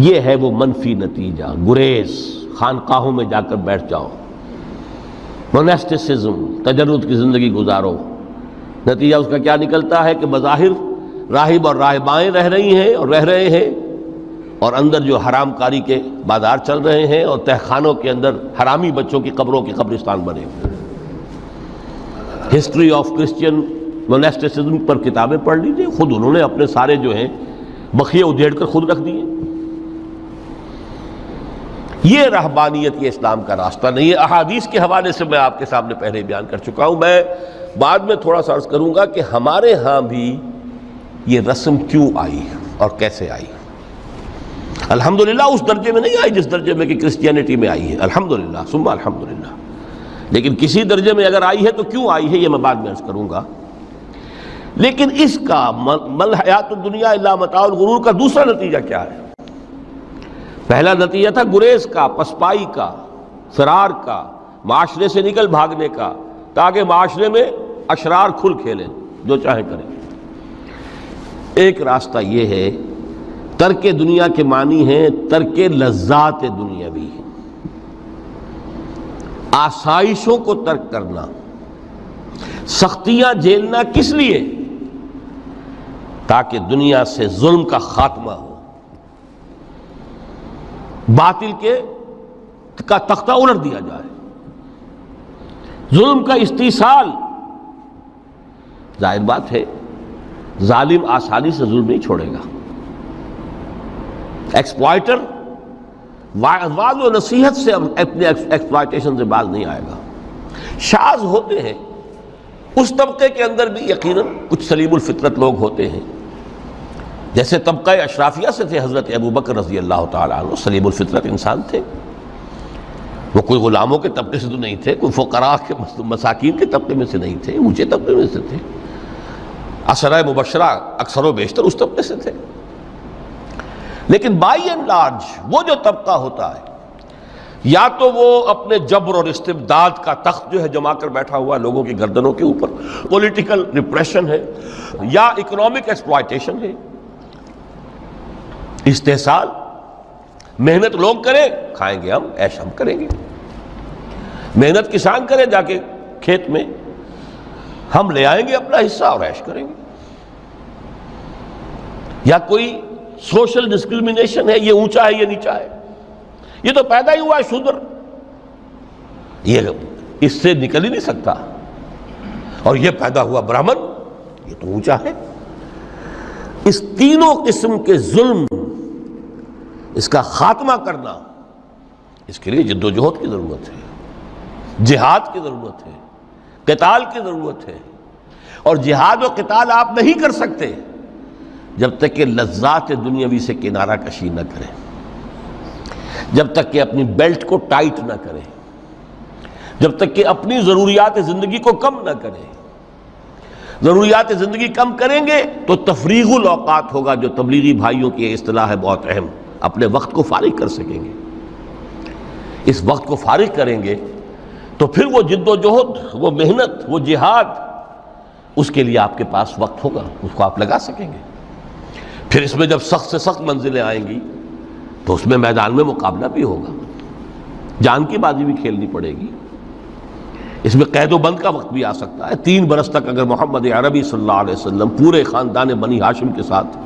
یہ ہے وہ منفی نتیجہ. گریز، خانقاہوں میں جا کر بیٹھ جاؤ، موناسٹسزم، تجرد کی زندگی گزارو. نتیجہ اس کا کیا نکلتا ہے کہ بظاہر راہب اور راہبائیں رہ رہی ہیں اور رہ رہے ہیں، اور اندر جو حرام کاری کے بازار چل رہے ہیں، اور تہخانوں کے اندر حرامی بچوں کی قبروں کے قبرستان بنے ہوئے. ہسٹری آف کرسچین موناسٹسزم پر کتابیں پڑھ لیجیے، خود انہوں نے اپنے سارے جو ہیں بخیے ادھیڑ کر خود رکھ دیے. یہ رہبانیت یہ اسلام کا راستہ نہیں ہے. احادیث کے حوالے سے میں آپ کے سامنے پہلے بیان کر چکا ہوں. میں بعد میں تھوڑا سا عرض کروں گا کہ ہمارے ہاں بھی یہ رسم کیوں آئی اور کیسے آئی. الحمدللہ اس درجے میں نہیں آئی جس درجے میں کہ کرسچینٹی میں آئی ہے، الحمدللہ ثم الحمدللہ، لیکن کسی درجے میں اگر آئی ہے تو کیوں آئی ہے یہ میں بعد میں عرض کروں گا. لیکن اس کا مل حیات الدنیا الا متاع الغرور کا دوسرا نتیجہ کیا ہے؟ پہلا نتیجہ تھا گریز کا، پسپائی کا، فرار کا، معاشرے سے نکل بھاگنے کا، تاکہ معاشرے میں اشرار کھل کھیلیں جو چاہیں کریں. ایک راستہ یہ ہے، ترک دنیا کے معنی ہیں ترک لذات دنیاوی، آسائشوں کو ترک کرنا، سختیاں جھیلنا. کس لیے؟ تاکہ دنیا سے ظلم کا خاتمہ ہو، باطل کا تختہ الٹ دیا جائے، ظلم کا استیصال. ظاہر بات ہے ظالم آسانی سے ظلم نہیں چھوڑے گا، ایکسپلائٹر وعظ و نصیحت سے اپنے ایکسپلائٹیشن سے باز نہیں آئے گا. شاذ ہوتے ہیں اس طبقے کے اندر بھی یقیناً کچھ سلیم الفطرت لوگ ہوتے ہیں، جیسے طبقہ اشرافیہ سے تھے حضرت ابو بکر رضی اللہ تعالیٰ عنہ، سلیم الفطرت انسان تھے. وہ کوئی غلاموں کے طبقے سے تو نہیں تھے، کوئی فقراء کے مساکین کے طبقے میں سے نہیں تھے، اونچے طبقے میں سے تھے. عشرہ مبشرہ اکثر و بیشتر اس طبقے سے تھے. لیکن بائی اینڈ لارج وہ جو طبقہ ہوتا ہے، یا تو وہ اپنے جبر اور استبداد کا تخت جو ہے جما کر بیٹھا ہوا لوگوں کی گردنوں کے اوپر، پولیٹیکل ریپریشن ہے، یا اکنامک ایکسپلائٹیشن ہے، استحصال. محنت لوگ کریں، کھائیں گے ہم، عیش ہم کریں گے. محنت کسان کرے جا کے کھیت میں، ہم لے آئیں گے اپنا حصہ اور عیش کریں گے. یا کوئی سوشل ڈسکریمنیشن ہے، یہ اونچا ہے یہ نیچا ہے، یہ تو پیدا ہی ہوا ہے شودر، یہ اس سے نکل ہی نہیں سکتا، اور یہ پیدا ہوا برہمن، یہ تو اونچا ہے. اس تینوں قسم کے ظلم، اس کا خاتمہ کرنا، اس کے لیے جد و جہد کی ضرورت ہے، جہاد کی ضرورت ہے، قتال کی ضرورت ہے، اور جہاد و قتال آپ نہیں کر سکتے جب تک کہ لذات دنیاوی سے کنارہ کشی نہ کریں، جب تک کہ اپنی بیلٹ کو ٹائٹ نہ کریں، جب تک کہ اپنی ضروریات زندگی کو کم نہ کریں۔ ضروریات زندگی کم کریں گے تو تفریغ الاوقات ہوگا، جو تبلیغی بھائیوں کی اصطلاح ہے بہت اہم، اپنے وقت کو فارغ کر سکیں گے۔ اس وقت کو فارغ کریں گے تو پھر وہ جد و جہد، وہ محنت، وہ جہاد، اس کے لیے آپ کے پاس وقت ہوگا، اس کو آپ لگا سکیں گے۔ پھر اس میں جب سخت سے سخت منزلیں آئیں گی تو اس میں میدان میں مقابلہ بھی ہوگا، جان کی بازی بھی کھیلنی پڑے گی، اس میں قید و بند کا وقت بھی آ سکتا ہے۔ 3 برس تک اگر محمد عربی صلی اللہ علیہ وسلم پورے خاندان بنی ہاشم کے ساتھ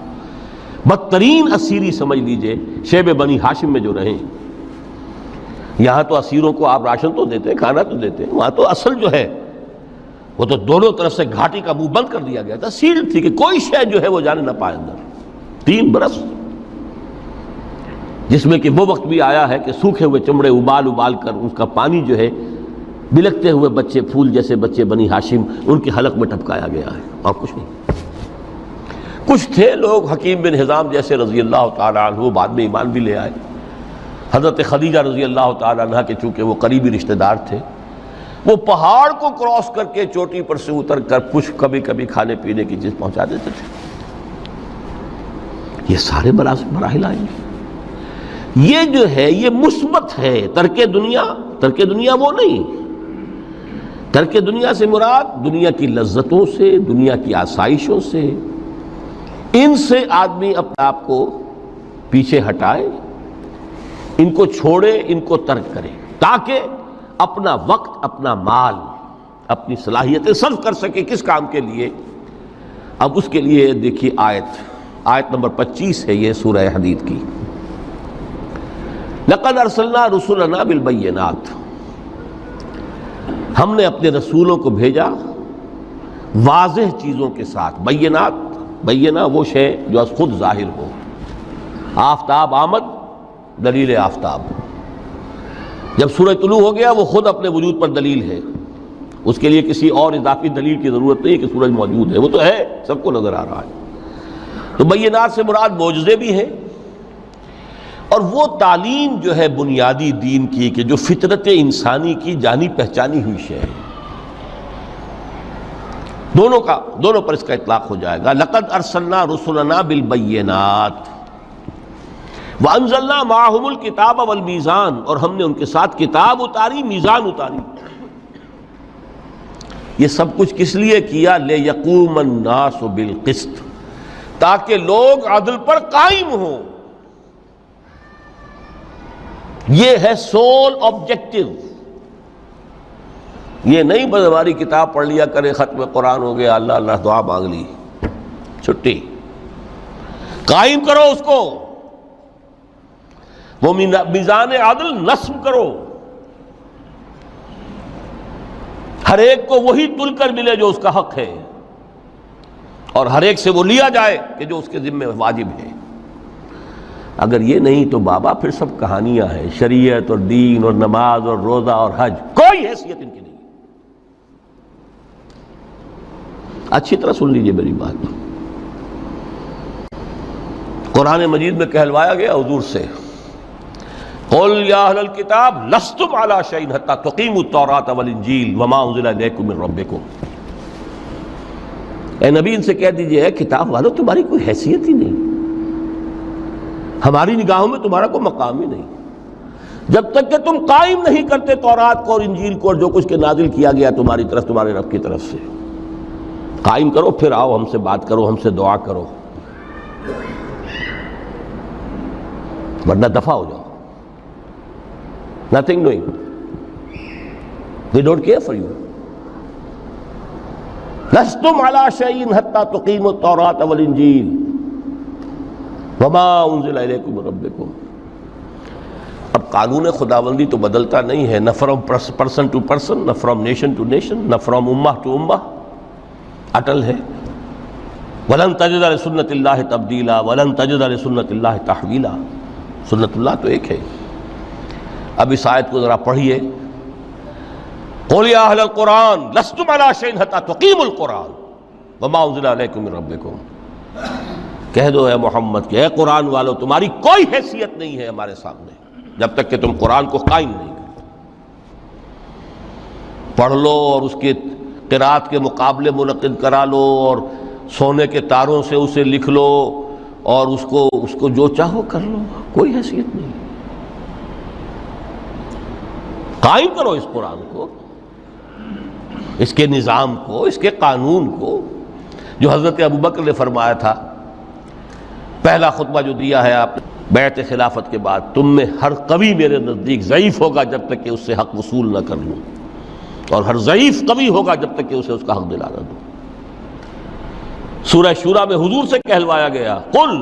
بدترین اسیری سمجھ لیجئے شیب بنی ہاشم میں جو رہیں، یہاں تو اسیروں کو آپ راشن تو دیتے، کھانا تو دیتے، وہاں تو اصل جو ہے وہ تو دونوں طرف سے گھاٹی کا منہ بند کر دیا گیا تھا، سیل تھی کہ کوئی شے جو ہے وہ جانے نہ پائے اندر۔ 3 برس، جس میں کہ وہ وقت بھی آیا ہے کہ سوکھے ہوئے چمڑے ابال ابال کر اس کا پانی جو ہے بلکتے ہوئے بچے، پھول جیسے بچے بنی ہاشم، ان کے حلق میں ٹپکایا گیا ہے، اور کچھ نہیں۔ کچھ تھے لوگ، حکیم بن حزام جیسے رضی اللہ تعالیٰ عنہ، بعد میں ایمان بھی لے آئے۔ حضرت خدیجہ رضی اللہ تعالیٰ عنہ کے چونکہ وہ قریبی رشتہ دار تھے، وہ پہاڑ کو کراس کر کے چوٹی پر سے اتر کر کچھ کبھی کبھی کھانے پینے کی چیز پہنچا دیتے تھے۔ یہ سارے مراحل آئیں گے۔ یہ جو ہے یہ مثبت ہے، ترک دنیا وہ نہیں۔ ترک دنیا سے مراد دنیا کی لذتوں سے، دنیا کی آسائشوں سے، ان سے آدمی اپنے آپ کو پیچھے ہٹائے، ان کو چھوڑے، ان کو ترک کرے، تاکہ اپنا وقت، اپنا مال، اپنی صلاحیتیں صرف کر سکے۔ کس کام کے لیے؟ اب اس کے لیے دیکھیے آیت نمبر 25 ہے یہ سورہ حدید کی۔ لَقَدْ أَرْسَلْنَا رُسُلَنَا بِالْبَيِّنَاتِ، ہم نے اپنے رسولوں کو بھیجا واضح چیزوں کے ساتھ۔ بینہ وہ شے جو از خود ظاہر ہو۔ آفتاب آمد، دلیل آفتاب، جب سورج طلوع ہو گیا وہ خود اپنے وجود پر دلیل ہے، اس کے لیے کسی اور اضافی دلیل کی ضرورت نہیں کہ سورج موجود ہے، وہ تو ہے، سب کو نظر آ رہا ہے۔ تو بینات سے مراد معجزے بھی ہیں، اور وہ تعلیم جو ہے بنیادی دین کی کہ جو فطرت انسانی کی جانی پہچانی ہوئی شے ہے، دونوں پر اس کا اطلاق ہو جائے گا۔ لقد ارسلنا رسلنا بالبینات وانزلنا معهم الکتاب والمیزان، اور ہم نے ان کے ساتھ کتاب اتاری، میزان اتاری۔ یہ سب کچھ کس لیے کیا؟ لیقوم الناس بالقسط، تاکہ لوگ عدل پر قائم ہوں۔ یہ ہے سول آبجیکٹو۔ یہ نہیں بس ہماری کتاب پڑھ لیا کرے، ختم قرآن ہو گیا، اللہ اللہ دعا مانگ لی، چھٹی۔ قائم کرو اس کو، وہ میزان عدل نصب کرو، ہر ایک کو وہی تل کر ملے جو اس کا حق ہے، اور ہر ایک سے وہ لیا جائے کہ جو اس کے ذمہ واجب ہے۔ اگر یہ نہیں تو بابا پھر سب کہانیاں ہیں، شریعت اور دین اور نماز اور روزہ اور حج، کوئی حیثیت ان کی نہیں۔ اچھی طرح سن لیجئے میری بات، قرآن مجید میں کہلوایا گیا حضور سے، قل یا اہل الکتاب لستم علی شیء حتی تقیموا التوراۃ والانجیل وما انزل الیکم من ربکم۔ اے نبی ان سے کہہ دیجئے، اے کتاب والو تمہاری کوئی حیثیت ہی نہیں، ہماری نگاہوں میں تمہارا کوئی مقام ہی نہیں، جب تک کہ تم قائم نہیں کرتے تورات کو اور انجیل کو اور جو کچھ کے نازل کیا گیا تمہاری طرف، تمہارے رب کی طرف سے۔ قائم کرو، پھر آؤ ہم سے بات کرو، ہم سے دعا کرو، ورنہ دفع ہو جاؤ۔ Nothing doing. They don't care for you. لستم علی شیء حتی تقیموا التوراۃ والانجیل وما انزل الیکم من ربکم۔ اب قانون خداوندی تو بدلتا نہیں ہے، نہ فرام پرسن ٹو پرسن، نہ فرام نیشن ٹو نیشن، نہ فرام امہ ٹو امہ، اٹل ہے۔ وَلَن تَجِدَ لِسُنَّتِ اللَّهِ تَبْدِيلًا وَلَن تَجِدَ لِسُنَّتِ اللَّهِ تَحْوِيلًا۔ سنت اللہ تو ایک ہے۔ اب اس آیت کو ذرا پڑھیے، قل یا اہل القرآن لستم علی شیء حتی تقیموا القرآن وما انزل الیکم من ربکم، کہہ دو اے محمد کہ اے قرآن والو تمہاری کوئی حیثیت نہیں ہے ہمارے سامنے جب تک کہ تم قرآن کو قائم نہیں کرو۔ پڑھ لو اور اس کے قرات کے مقابلے منعقد کرا لو اور سونے کے تاروں سے اسے لکھ لو اور اس کو جو چاہو کر لو، کوئی حیثیت نہیں۔ قائم کرو اس قرآن کو، اس کے نظام کو، اس کے قانون کو، جو حضرت ابوبکر نے فرمایا تھا، پہلا خطبہ جو دیا ہے آپ نے بیعت خلافت کے بعد، تم میں ہر قوی میرے نزدیک ضعیف ہوگا جب تک کہ اس سے حق وصول نہ کر لوں، اور ہر ضعیف قوی ہوگا جب تک کہ اسے اس کا حق دلا نہ دوں۔ سورہ شورى میں حضور سے کہلوایا گیا قل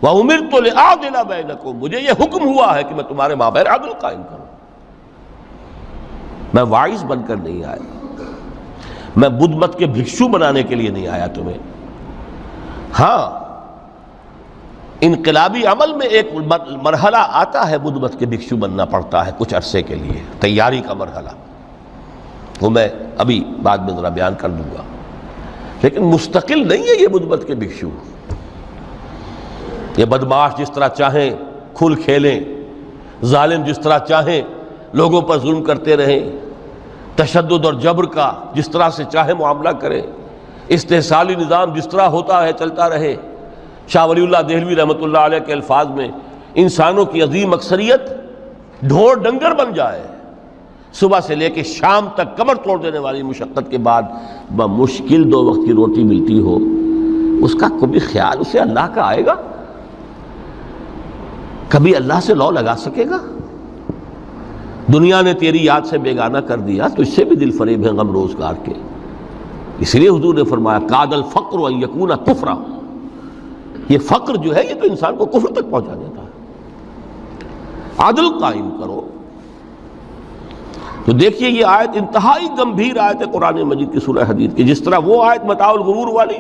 وَأُمِرْتُ لِأَعْدِلَ بَيْنَكُمْ، مجھے یہ حکم ہوا ہے کہ میں تمہارے مابین عدل قائم کروں۔ میں واعظ بن کر نہیں آیا، میں بدھ مت کے بھکشو بنانے کے لیے نہیں آیا تمہیں۔ ہاں انقلابی عمل میں ایک مرحلہ آتا ہے، بدھ مت کے بھکشو بننا پڑتا ہے کچھ عرصے کے لیے، تیاری کا مرحلہ، وہ میں ابھی بعد میں ذرا بیان کر دوں گا، لیکن مستقل نہیں ہے یہ بدھ مت کے بھکشو۔ یہ بدمعاش جس طرح چاہیں کھل کھیلیں، ظالم جس طرح چاہیں لوگوں پر ظلم کرتے رہیں، تشدد اور جبر کا جس طرح سے چاہے معاملہ کریں، استحصالی نظام جس طرح ہوتا ہے چلتا رہے۔ شاہ ولی اللہ دہلوی رحمۃ اللہ علیہ کے الفاظ میں انسانوں کی عظیم اکثریت ڈھور ڈنگر بن جائے، صبح سے لے کے شام تک کمر توڑ دینے والی مشقت کے بعد بمشکل 2 وقت کی روٹی ملتی ہو، اس کا کبھی خیال اسے اللہ کا آئے گا؟ کبھی اللہ سے لو لگا سکے گا؟ دنیا نے تیری یاد سے بیگانہ کر دیا تو اس سے بھی دل فریب ہے غم روزگار کے۔ اس لیے حضور نے فرمایا کاد الفقر ان یکون کفرا، یہ فقر جو ہے یہ تو انسان کو کفر تک پہنچا دیتا ہے۔ عدل قائم کرو۔ تو دیکھیے یہ آیت انتہائی گمبھیر آیت ہے قرآن مجید کی سورہ حدید کی، جس طرح وہ آیت متاع الغرور والی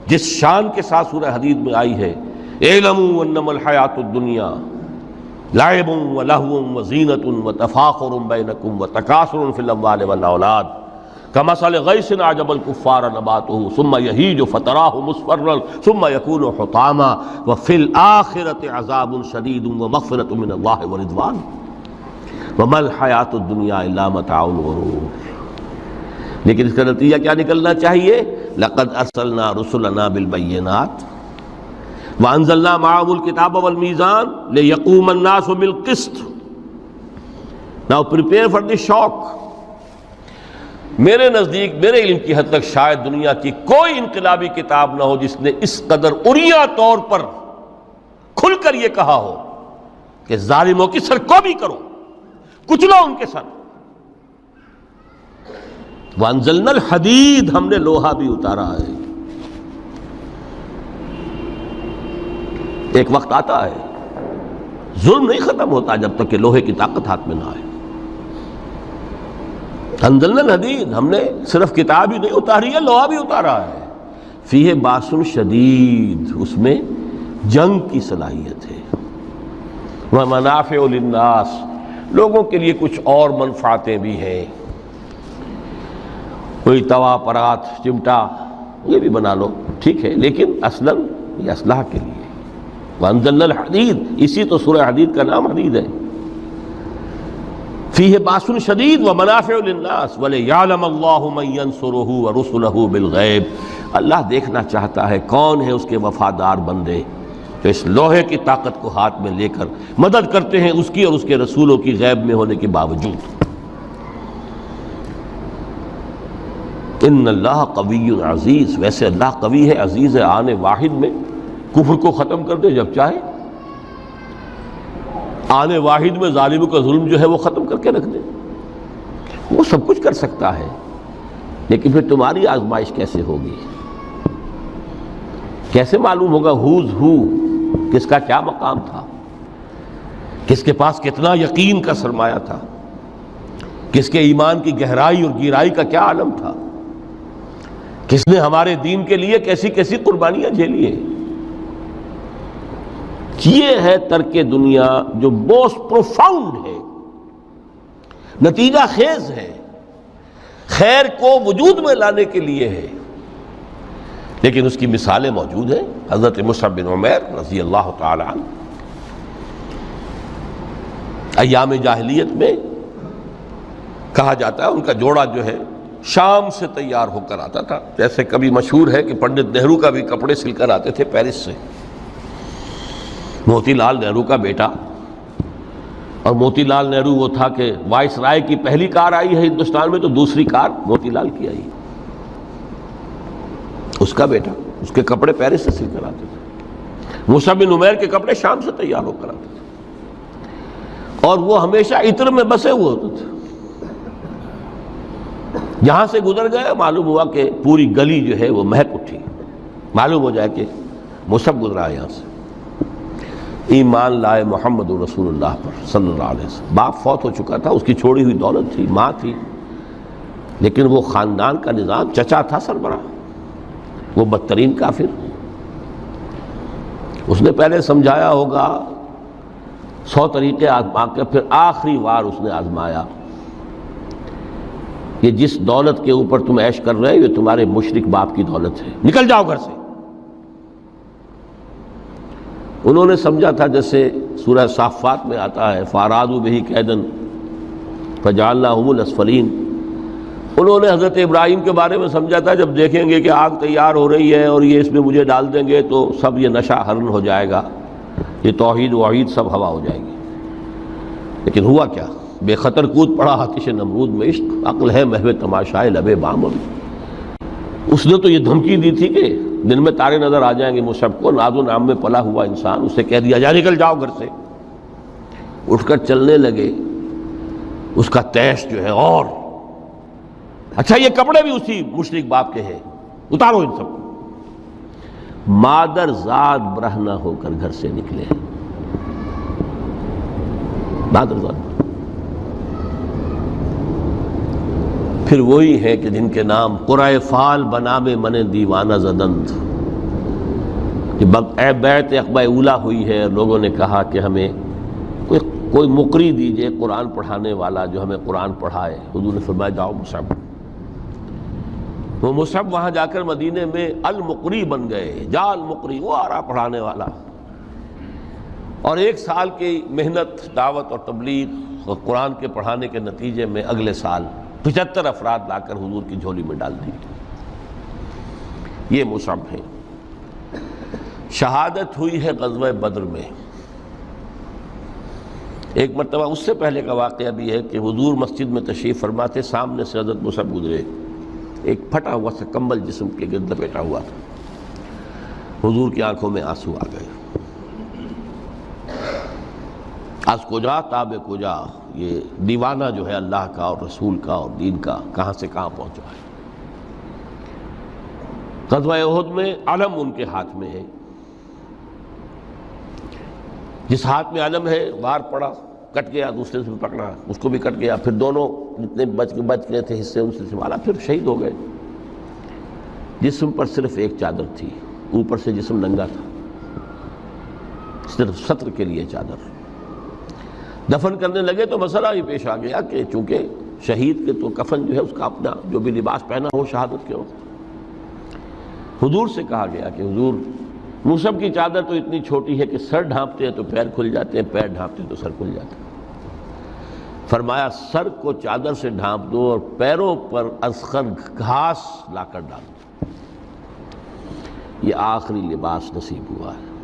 جس شان کے ساتھ سورہ حدید میں آئی ہے، اعلموا انما الحیات الدنیا لعب ولہو وزینۃ وتفاخر بینکم وتکاثر فی الاموال والاولاد کمثل غیث اعجب الکفار نباتہ ثم یہیج فتراہ مصفرا ثم یکون حطاما وفی الآخرۃ عذاب شدید ومغفرۃ من اللہ ورضوان وما الحیات الدنیا الا متاع الغرور۔ لیکن اس کا نتیجہ کیا نکلنا چاہیے؟ لقد ارسلنا رسلنا بالبینات وانزلنا معهم الکتاب والمیزان لیقوم الناس بالقسط۔ Now prepare for the shock۔ میرے نزدیک، میرے علم کی حد تک شاید دنیا کی کوئی انقلابی کتاب نہ ہو جس نے اس قدر عریاں طور پر کھل کر یہ کہا ہو کہ ظالموں کی سرکوبی کرو، کچلو ان کے سر۔ وانزلنا الحدید، ہم نے لوہا بھی اتارا ہے۔ ایک وقت آتا ہے ظلم نہیں ختم ہوتا جب تک کہ لوہے کی طاقت ہاتھ میں نہ آئے۔ انزلنا الحدید، ہم نے صرف کتاب ہی نہیں اتاری ہے، لوہا بھی اتارا ہے۔ فیہ باس شدید، اس میں جنگ کی صلاحیت ہے۔ ومنافع للناس، لوگوں کے لیے کچھ اور منفعتیں بھی ہیں، کوئی توا پرات چمٹا یہ بھی بنا لو، ٹھیک ہے، لیکن اصلاً یہ اصلاح کے لیے۔ وانزلنا الحدید، اسی تو سورہ حدید کا نام حدید ہے۔ فیہ باس شدید ومنافع للناس ولیعلم اللہ من ینصرہ ورسلہ بالغیب، اللہ دیکھنا چاہتا ہے کون ہے اس کے وفادار بندے جو اس لوہے کی طاقت کو ہاتھ میں لے کر مدد کرتے ہیں اس کی اور اس کے رسولوں کی غیب میں ہونے کے باوجود۔ ان اللہ قوی عزیز، ویسے اللہ قوی ہے، عزیز ہے، آنے واحد میں کفر کو ختم کر دے جب چاہے، آنے واحد میں ظالموں کا ظلم جو ہے وہ ختم کر کے رکھ دے، وہ سب کچھ کر سکتا ہے۔ لیکن پھر تمہاری آزمائش کیسے ہوگی؟ کیسے معلوم ہوگا ہوز ہو، کس کا کیا مقام تھا، کس کے پاس کتنا یقین کا سرمایہ تھا، کس کے ایمان کی گہرائی اور گہرائی کا کیا عالم تھا، کس نے ہمارے دین کے لیے کیسی کیسی قربانیاں جھیلی ہیں۔ یہ ہے ترک دنیا جو موسٹ پروفاؤنڈ ہے، نتیجہ خیز ہے، خیر کو وجود میں لانے کے لیے ہے، لیکن اس کی مثالیں موجود ہیں۔ حضرت مصعب بن عمیر رضی اللہ تعالی عنہ ایام جاہلیت میں کہا جاتا ہے ان کا جوڑا جو ہے شام سے تیار ہو کر آتا تھا، جیسے کبھی مشہور ہے کہ پنڈت نہرو کا بھی کپڑے سل کر آتے تھے پیرس سے۔ موتی لال نہرو کا بیٹا، اور موتی لال نہرو وہ تھا کہ وائس رائے کی پہلی کار آئی ہے ہندوستان میں تو دوسری کار موتی لال کی آئی، اس کا بیٹا، اس کے کپڑے پیرس سے سل کر آتے تھے۔ مصعب بن عمیر کے کپڑے شام سے تیار ہو کر آتے تھے، اور وہ ہمیشہ عطر میں بسے ہوئے ہوتے تھے۔ جہاں سے گزر گئے معلوم ہوا کہ پوری گلی جو ہے وہ مہک اٹھی، معلوم ہو جائے کہ مصعب گزرا ہے یہاں سے۔ ایمان لائے محمد رسول اللہ پر صلی اللہ علیہ وسلم۔ باپ فوت ہو چکا تھا، اس کی چھوڑی ہوئی دولت تھی، ماں تھی، لیکن وہ خاندان کا نظام، چچا تھا سربراہ، وہ بدترین کافر۔ اس نے پہلے سمجھایا ہوگا 100 طریقے آزما کے، پھر آخری بار اس نے آزمایا کہ جس دولت کے اوپر تم عیش کر رہے ہو یہ تمہارے مشرک باپ کی دولت ہے، نکل جاؤ گھر سے۔ انہوں نے سمجھا تھا جیسے سورہ صافات میں آتا ہے فَأَرَادُوا بِهِ كَيْدًا فَجَعَلْنَاهُمُ الْأَسْفَلِينَ۔ انہوں نے حضرت ابراہیم کے بارے میں سمجھا تھا جب دیکھیں گے کہ آگ تیار ہو رہی ہے اور یہ اس میں مجھے ڈال دیں گے تو سب یہ نشہ حرن ہو جائے گا، یہ توحید وحید سب ہوا ہو جائے گی۔ لیکن ہوا کیا؟ بے خطر کود پڑا آتش نمرود میں عشق، عقل ہے محو تماشائے لبے بام ابھی۔ اس نے تو یہ دھمکی دی تھی کہ دن میں تارے نظر آ جائیں گے مصعب کو، ناز و نام میں پلا ہوا انسان، اسے کہہ دیا جا نکل جاؤ گھر سے۔ اٹھ کر چلنے لگے، اس کا تیش جو ہے اور اچھا یہ کپڑے بھی اسی مشرک باپ کے ہیں، اتارو ان سب کو۔ مادر ذات برہنہ ہو کر گھر سے نکلے، مادر ذات۔ پھر وہی ہے کہ جن کے نام قرائے فال بنام من دیوانہ زدند، کہ اے بیعت عقبہ اولا ہوئی ہے، لوگوں نے کہا کہ ہمیں کوئی مقری دیجئے قرآن پڑھانے والا جو ہمیں قرآن پڑھائے۔ حضور نے فرمایا جاؤ مصعب۔ وہ مصعب وہاں جا کر مدینے میں المقری بن گئے، جا المقری، وہ آ رہا پڑھانے والا۔ اور 1 سال کی محنت، دعوت اور تبلیغ اور قرآن کے پڑھانے کے نتیجے میں اگلے سال 75 افراد لا کر حضور کی جھولی میں ڈال دی۔ یہ مصعب ہے۔ شہادت ہوئی ہے غزوہ بدر میں۔ ایک مرتبہ اس سے پہلے کا واقعہ بھی ہے کہ حضور مسجد میں تشریف فرماتے، سامنے سے حضرت مصعب گزرے، ایک پھٹا ہوا سا کمبل جسم کے گرد لپیٹا ہوا تھا۔ حضور کی آنکھوں میں آنسو آ گئے۔ از کجا تاب کجا، یہ دیوانہ جو ہے اللہ کا اور رسول کا اور دین کا کہاں سے کہاں پہنچا ہے۔ غزوہ احد میں علم ان کے ہاتھ میں ہے، جس ہاتھ میں علم ہے وار پڑا، کٹ گیا، دوسرے سے پکڑا، اس کو بھی کٹ گیا، پھر دونوں جتنے بچ گئے تھے حصے ان سے سنبھالا، پھر شہید ہو گئے۔ جسم پر صرف ایک چادر تھی، اوپر سے جسم ننگا تھا، صرف ستر کے لیے چادر۔ دفن کرنے لگے تو مسئلہ ہی پیش آ گیا کہ چونکہ شہید کے تو کفن جو ہے اس کا اپنا جو بھی لباس پہنا ہو شہادت کے وقت، حضور سے کہا گیا کہ حضور مصعب کی چادر تو اتنی چھوٹی ہے کہ سر ڈھانپتے ہیں تو پیر کھل جاتے ہیں، پیر ڈھانپتے ہیں تو سر کھل جاتا ہے۔ فرمایا سر کو چادر سے ڈھانپ دو اور پیروں پر اذخر گھاس لا کر ڈال دو، یہ آخری لباس نصیب ہوا ہے۔